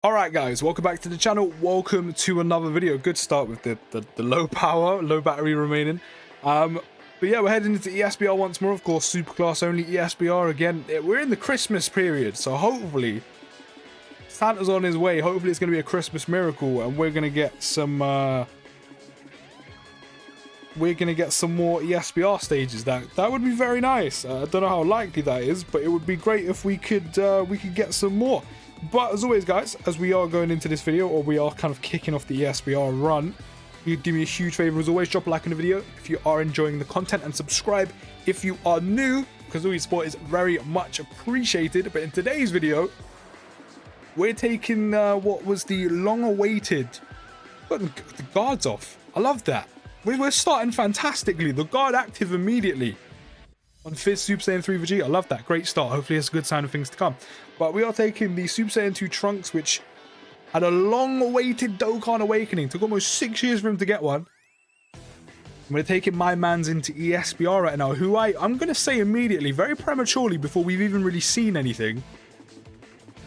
Alright guys, welcome back to the channel. Welcome to another video. Good start with the low power, low battery remaining. But yeah, we're heading into ESBR once more. Of course, super class only ESBR again. We're in the Christmas period, so hopefully Santa's on his way. Hopefully it's going to be a Christmas miracle and we're going to get some more ESBR stages. That would be very nice. I don't know how likely that is, but it would be great if we could get some more. But as always guys, as we are going into this video, or we are kind of kicking off the ESBR run, you do me a huge favor as always, drop a like on the video if you are enjoying the content, and subscribe if you are new, because all your support is very much appreciated. But in today's video, we're taking what was the long-awaited, got the guards off. I love that. We're starting fantastically. The guard active immediately on Fizz Super Saiyan 3 Vegeta. I love that. Great start. Hopefully it's a good sign of things to come. But we are taking the Super Saiyan 2 Trunks, which had a long-awaited Dokkan awakening. Took almost 6 years for him to get one. I'm going to take my mans into ESBR right now, who I'm going to say immediately, very prematurely, before we've even really seen anything.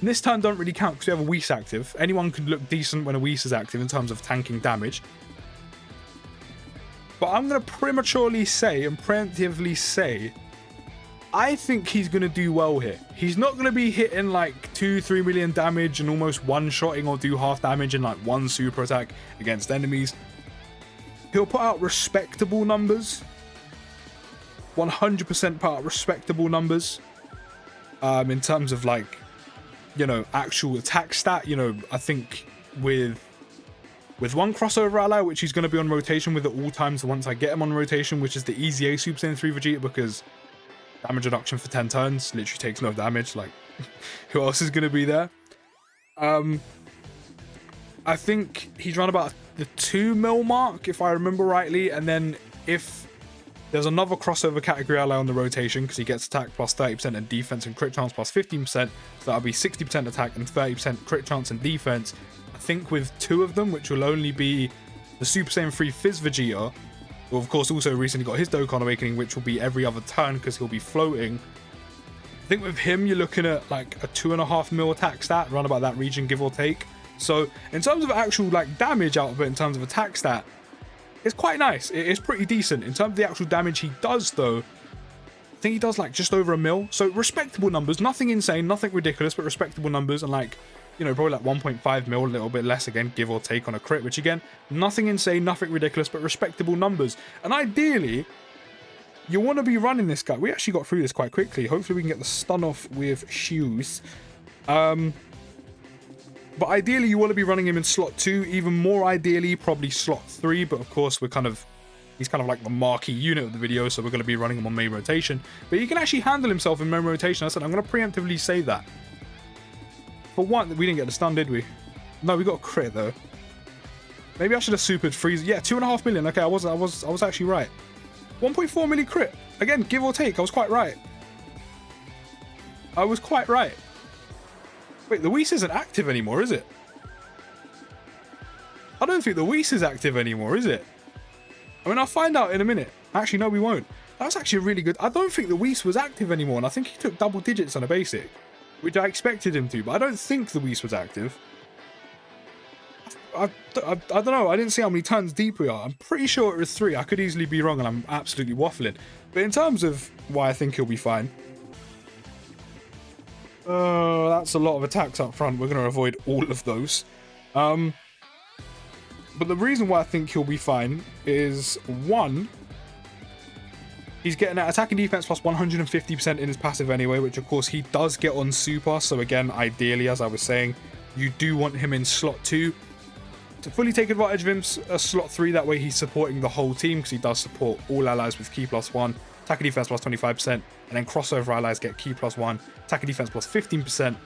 And this turn don't really count because we have a Whis active. Anyone can look decent when a Whis is active in terms of tanking damage. But I'm going to prematurely say and preemptively say, I think he's going to do well here. He's not going to be hitting like 2-3 million damage and almost one-shotting or do half damage in like one super attack against enemies. He'll put out respectable numbers. 100% put out respectable numbers. In terms of like, you know, actual attack stat. You know, I think with one crossover ally, which he's going to be on rotation with at all times once I get him on rotation, which is the Easy A Super Saiyan 3 Vegeta, because damage reduction for 10 turns literally takes no damage. Like, who else is going to be there? I think he's run about the 2 mil mark, if I remember rightly. And then if there's another crossover category ally on the rotation, because he gets attack plus 30% and defense and crit chance plus 15%, so that'll be 60% attack and 30% crit chance and defense. I think with 2 of them, which will only be the Super Saiyan 3 Fizz Vegeta, who of course also recently got his Dokkan awakening, which will be every other turn because he'll be floating. I think with him you're looking at like a 2.5 mil attack stat, around about that region, give or take. So in terms of actual like damage output, in terms of attack stat, it's quite nice. It's pretty decent. In terms of the actual damage he does though, I think he does like just over 1 mil. So respectable numbers, nothing insane, nothing ridiculous, but respectable numbers. And like, you know, probably like 1.5 mil, a little bit less again, give or take on a crit, which again, nothing insane, nothing ridiculous, but respectable numbers. And ideally, you want to be running this guy. We actually got through this quite quickly. Hopefully we can get the stun off with shoes. But ideally, you want to be running him in slot 2, even more ideally, probably slot 3. But of course, he's kind of like the marquee unit of the video, so we're going to be running him on main rotation. But he can actually handle himself in main rotation. I said, I'm going to preemptively say that. For one, we didn't get the stun, did we? No, we got a crit though. Maybe I should have supered freeze. Yeah, 2.5 million. Okay, I was actually right. 1.4 million crit. Again, give or take, I was quite right. I was quite right. Wait, the Whis isn't active anymore, is it? I don't think the Whis is active anymore, is it? I mean, I'll find out in a minute. Actually, no, we won't. That was actually really good. I don't think the Whis was active anymore, and I think he took double digits on a basic, which I expected him to, but I don't think the Whis was active. I don't know. I didn't see how many turns deep we are. I'm pretty sure it was 3. I could easily be wrong, and I'm absolutely waffling. But in terms of why I think he'll be fine, that's a lot of attacks up front. We're going to avoid all of those. But the reason why I think he'll be fine is, 1, he's getting that attack and defense plus 150% in his passive anyway, which of course he does get on super. So again, ideally, as I was saying, you do want him in slot 2 to fully take advantage of him. Slot 3, that way he's supporting the whole team, because he does support all allies with key plus 1, attack and defense plus 25%, and then crossover allies get key plus 1, attack and defense plus 15%,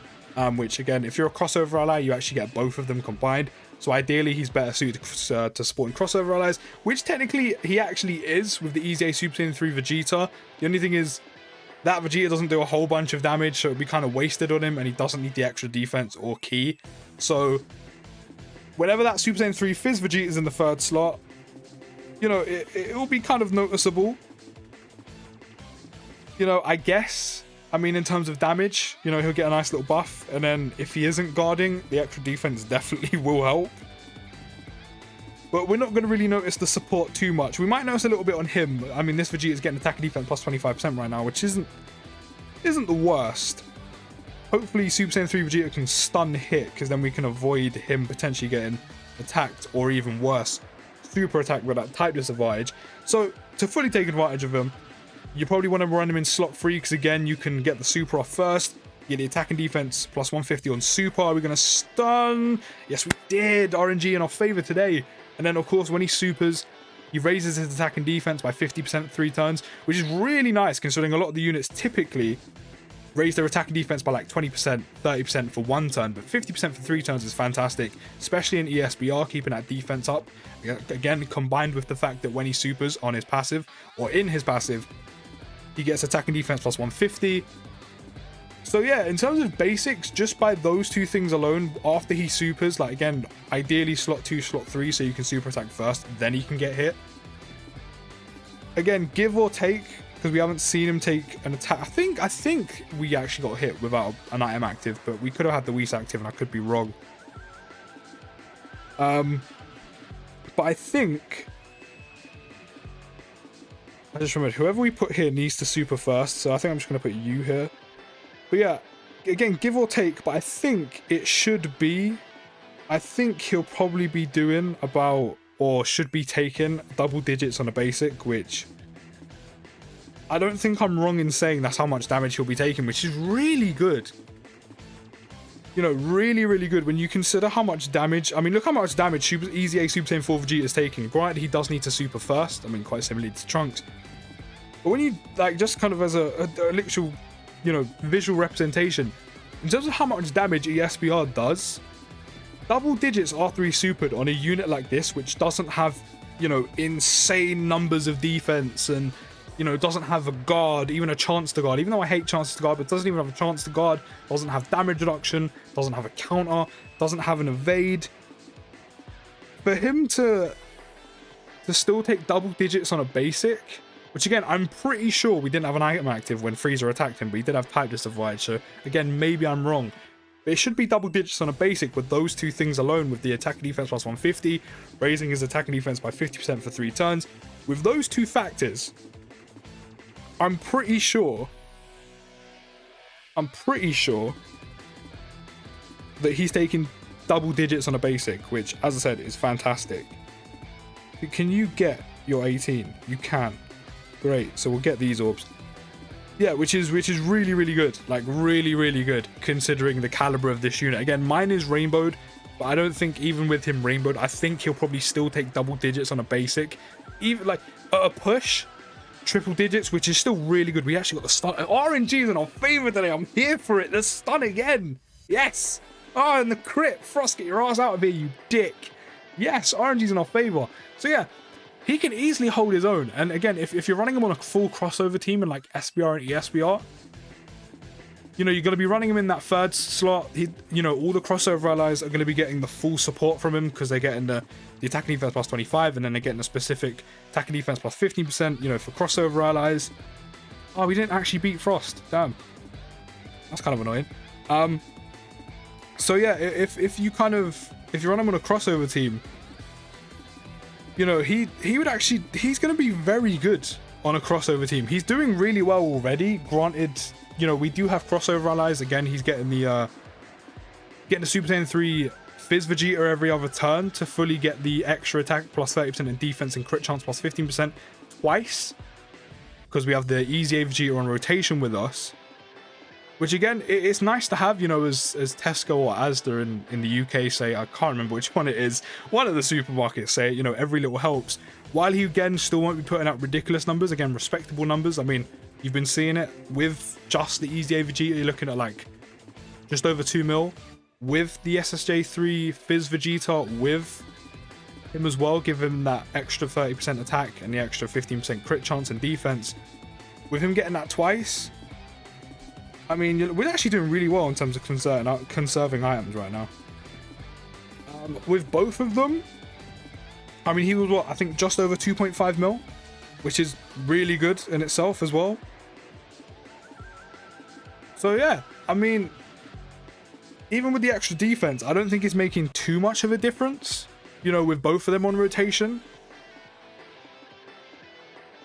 which again, if you're a crossover ally, you actually get both of them combined. So ideally, he's better suited to supporting crossover allies, which technically he actually is with the Easy A Super Saiyan 3 Vegeta. The only thing is that Vegeta doesn't do a whole bunch of damage, so it'd be kind of wasted on him, and he doesn't need the extra defense or key. So whenever that Super Saiyan 3 Fizz Vegeta is in the 3rd slot, you know, it will be kind of noticeable. You know, I guess I mean, in terms of damage, you know, he'll get a nice little buff. And then if he isn't guarding, the extra defense definitely will help. But we're not going to really notice the support too much. We might notice a little bit on him. I mean, this Vegeta is getting attack and defense plus 25% right now, which isn't the worst. Hopefully Super Saiyan 3 Vegeta can stun hit, because then we can avoid him potentially getting attacked, or even worse, super attacked with that type disadvantage. So to fully take advantage of him, you probably want to run him in slot 3, because again, you can get the super off first, get the attack and defense plus 150 on super. Are we going to stun? Yes, we did. RNG in our favor today. And then, of course, when he supers, he raises his attack and defense by 50% 3 turns, which is really nice, considering a lot of the units typically raise their attack and defense by like 20%, 30% for 1 turn, but 50% for 3 turns is fantastic, especially in ESBR, keeping that defense up. Again, combined with the fact that when he supers on his passive, or in his passive, he gets attack and defense plus 150. So yeah, in terms of basics, just by those 2 things alone, after he supers, like again, ideally slot 2, slot 3, so you can super attack first, then he can get hit. Again, give or take, because we haven't seen him take an attack. I think we actually got hit without an item active, but we could have had the Whis active, and I could be wrong. But I think, I just remembered, whoever we put here needs to super first, so I think I'm just going to put you here. But yeah, again, give or take, but I think it should be, I think he'll probably be doing about, or should be taking double digits on a basic, which I don't think I'm wrong in saying that's how much damage he'll be taking, which is really good. You know, really, really good when you consider how much damage. I mean, look how much damage Easy A Super Saiyan 4 Vegeta is taking. Granted, he does need to super first. I mean, quite similarly to Trunks. But when you, like, just kind of as a literal, you know, visual representation, in terms of how much damage ESBR does, double digits R3 supered on a unit like this, which doesn't have, you know, insane numbers of defense and, you know, doesn't have a guard, even a chance to guard, even though I hate chances to guard, but doesn't even have a chance to guard, doesn't have damage reduction, doesn't have a counter, doesn't have an evade. For him to still take double digits on a basic, which again, I'm pretty sure we didn't have an item active when Frieza attacked him, but he did have type disadvantage, so again, maybe I'm wrong. But it should be double digits on a basic with those 2 things alone, with the attack and defense plus 150, raising his attack and defense by 50% for 3 turns. With those 2 factors, I'm pretty sure that he's taking double digits on a basic, which, as I said, is fantastic. Can you get your 18? You can. Great. So we'll get these orbs. Yeah, which is really, really good. Like, really, really good, considering the caliber of this unit. Again, mine is rainbowed, but I don't think even with him rainbowed, I think he'll probably still take double digits on a basic. Even, like, at a push, triple digits, which is still really good. We actually got the stun. RNG's in our favor today. I'm here for it. The stun again. Yes. Oh, and the crit. Frost, get your ass out of here, you dick. Yes, RNG's in our favor. So yeah, he can easily hold his own. And again, if you're running him on a full crossover team in like SBR and ESBR, you know, you're going to be running him in that 3rd slot. You know, all the crossover allies are going to be getting the full support from him, because they're getting the attack and defense plus 25, and then they're getting a specific attack and defense plus 15%, you know, for crossover allies. Oh, we didn't actually beat Frost. Damn. That's kind of annoying. So yeah, if you run him on a crossover team, you know, he's going to be very good on a crossover team. He's doing really well already. Granted, you know, we do have crossover allies. Again, he's getting the Super Saiyan 3 Fizz Vegeta every other turn to fully get the extra attack plus 30% in defense and crit chance plus 15% twice, because we have the Easy A Vegeta on rotation with us. Which again, it's nice to have, you know, as Tesco or Asda in the UK say, I can't remember which one it is, one of the supermarkets say, you know, every little helps. While he again still won't be putting out ridiculous numbers, again, respectable numbers. I mean, you've been seeing it with just the Easy A Vegeta, you're looking at like just over 2 mil. With the SSJ3 Fizz Vegeta, with him as well, give him that extra 30% attack and the extra 15% crit chance and defense. With him getting that twice, I mean, we're actually doing really well in terms of conserving items right now. With both of them, I mean, he was, what, I think just over 2.5 mil, which is really good in itself as well. So yeah, I mean, even with the extra defense, I don't think it's making too much of a difference, you know, with both of them on rotation.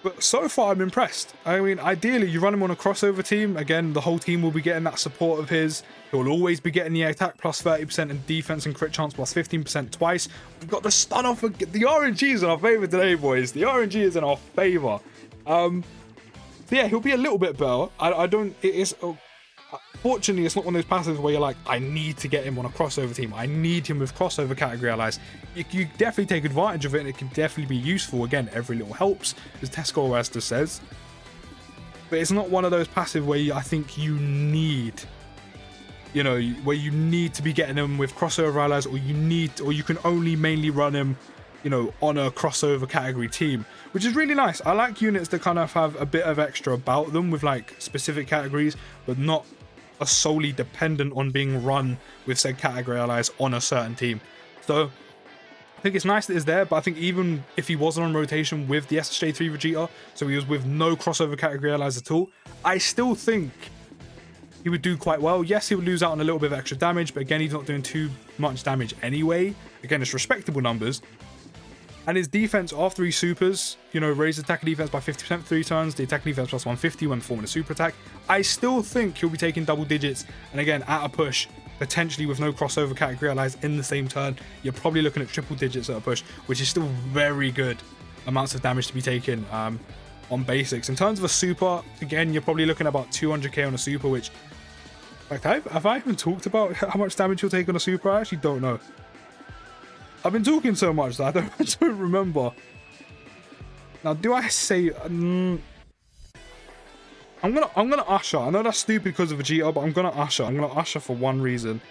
But so far, I'm impressed. I mean, ideally, you run him on a crossover team. Again, the whole team will be getting that support of his. He'll always be getting the attack plus 30% and defense and crit chance plus 15% twice. We've got the stun off. The RNG is in our favor today, boys. The RNG is in our favor. So yeah, he'll be a little bit better. I don't... It is... Fortunately, it's not one of those passes where you're like, I need to get him on a crossover team. I need him with crossover category allies. You definitely take advantage of it, and it can definitely be useful. Again, every little helps, as Tesco Wester says. But it's not one of those passive where I think you need, you know, where you need to be getting him with crossover allies, or you can only mainly run him, you know, on a crossover category team, which is really nice. I like units that kind of have a bit of extra about them with like specific categories, but not are solely dependent on being run with said category allies on a certain team. So I think it's nice that it's there, but I think even if he wasn't on rotation with the SSJ3 Vegeta, so he was with no crossover category allies at all, I still think he would do quite well. Yes, he would lose out on a little bit of extra damage, but again, he's not doing too much damage anyway. Again, it's respectable numbers. And his defense after he supers, you know, raised attack and defense by 50% for 3 turns, the attack and defense plus 150 when performing a super attack. I still think he'll be taking double digits, and again, at a push, potentially with no crossover category allies in the same turn, you're probably looking at triple digits at a push, which is still very good amounts of damage to be taken on basics. In terms of a super, again, you're probably looking at about 200k on a super, which, like, have I even talked about how much damage you'll take on a super? I actually don't know. I've been talking so much that I don't remember. Now, do I say... I'm gonna Usher. I know that's stupid because of Vegeta, but I'm gonna Usher. I'm gonna Usher for one reason.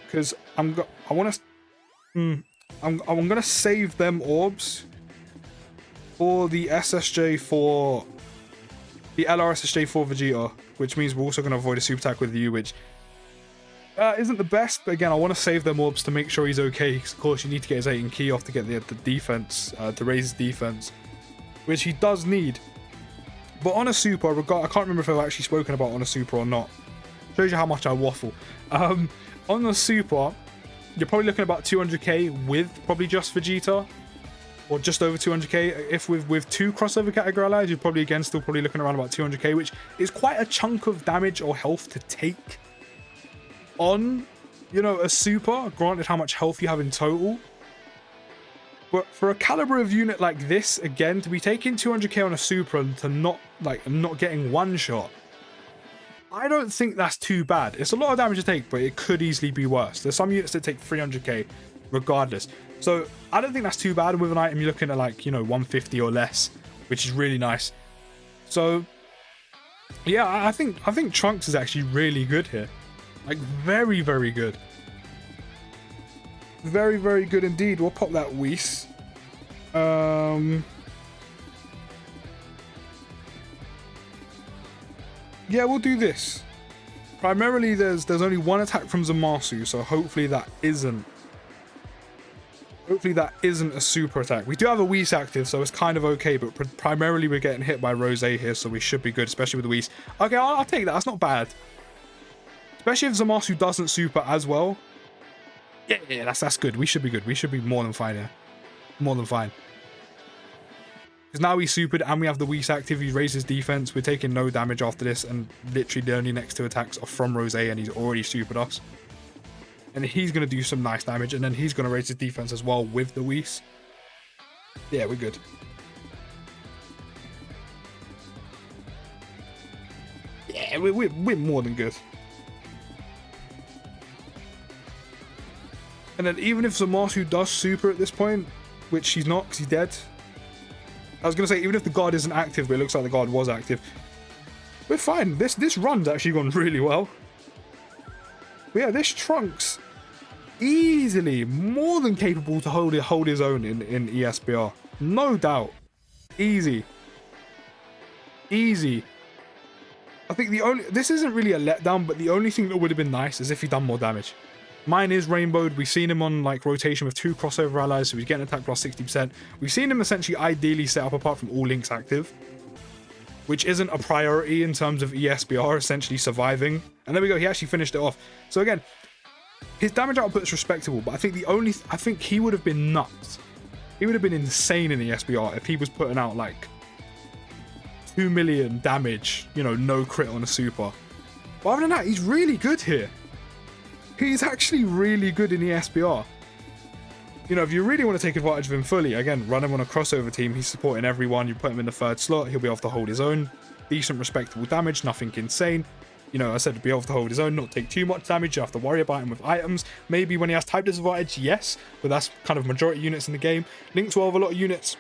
Because I'm gonna save them orbs for the SSJ for the LRSSJ for Vegeta, which means we're also gonna avoid a super attack with you, which isn't the best, but again, I want to save them orbs to make sure he's okay, because of course you need to get his 8 and key off to get the defense, to raise his defense, which he does need. But on a super, I can't remember if I've actually spoken about on a super or not. Shows you how much I waffle. On the super, you're probably looking at about 200k with probably just Vegeta, or just over 200k. If with 2 crossover category allies, you're probably again still probably looking around about 200k, which is quite a chunk of damage or health to take on, you know, a super, granted how much health you have in total. But for a caliber of unit like this, again, to be taking 200k on a super and to not getting one shot, I don't think that's too bad. It's a lot of damage to take, but it could easily be worse. There's some units that take 300k regardless. So I don't think that's too bad. With an item, you're looking at like, you know, 150 or less, which is really nice. So yeah, I think Trunks is actually really good here. Like, very, very good. Very, very good indeed. We'll pop that Whis. Yeah, we'll do this. Primarily, there's only one attack from Zamasu, so hopefully that isn't a super attack. We do have a Whis active, so it's kind of okay, but primarily we're getting hit by Rose here, so we should be good, especially with the Whis. Okay, I'll take that. That's not bad. Especially if Zamasu doesn't super as well. Yeah, that's good. We should be good. We should be more than fine here. More than fine. Because now he's supered and we have the Whis active. He raises defense. We're taking no damage after this, and literally the only next 2 attacks are from Rose, and he's already supered us. And he's going to do some nice damage, and then he's going to raise his defense as well with the Whis. Yeah, we're good. Yeah, we're more than good. And then even if Zamasu does super at this point, which he's not because he's dead. I was going to say, even if the guard isn't active, but it looks like the guard was active, we're fine. This run's actually gone really well. But yeah, this Trunks, easily more than capable to hold his own in ESBR. No doubt. Easy. Easy. I think this isn't really a letdown, but the only thing that would have been nice is if he'd done more damage. Mine is rainbowed. We've seen him on like rotation with 2 crossover allies, so he's getting attack plus 60%. We've seen him essentially ideally set up apart from all links active. which isn't a priority in terms of ESBR essentially surviving. And there we go, he actually finished it off. So again, his damage output is respectable, but I think he would have been nuts. He would have been insane in ESBR if he was putting out like 2 million damage, you know, no crit on a super. But other than that, he's really good here. He's actually really good in ESBR. You know, if you really want to take advantage of him fully, again, run him on a crossover team. He's supporting everyone. You put him in the third slot, he'll be able to hold his own. Decent, respectable damage, nothing insane. You know, I said to be able to hold his own, not take too much damage. You have to worry about him with items. Maybe when he has type disadvantage, yes, but that's kind of majority units in the game. Link 12, a lot of units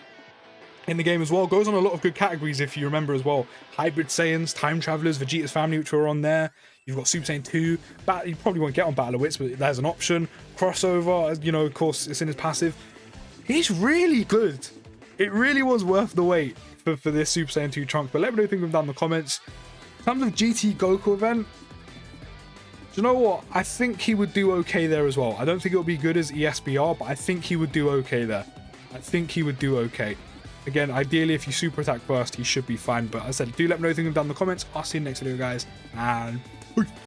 in the game as well. Goes on a lot of good categories if you remember as well. Hybrid Saiyans, Time Travelers, Vegeta's Family, which were on there. You've got Super Saiyan 2. You probably won't get on Battle of Wits, but there's an option. Crossover, you know, of course, it's in his passive. He's really good. It really was worth the wait for this Super Saiyan 2 Trunks. But let me know what you think of them down in the comments. In terms of GT Goku event, do you know what? I think he would do okay there as well. I don't think it would be good as ESBR, but I think he would do okay there. I think he would do okay. Again, ideally, if you super attack first, he should be fine. But as I said, do let me know what you think of them down in the comments. I'll see you in the next video, guys. And peace.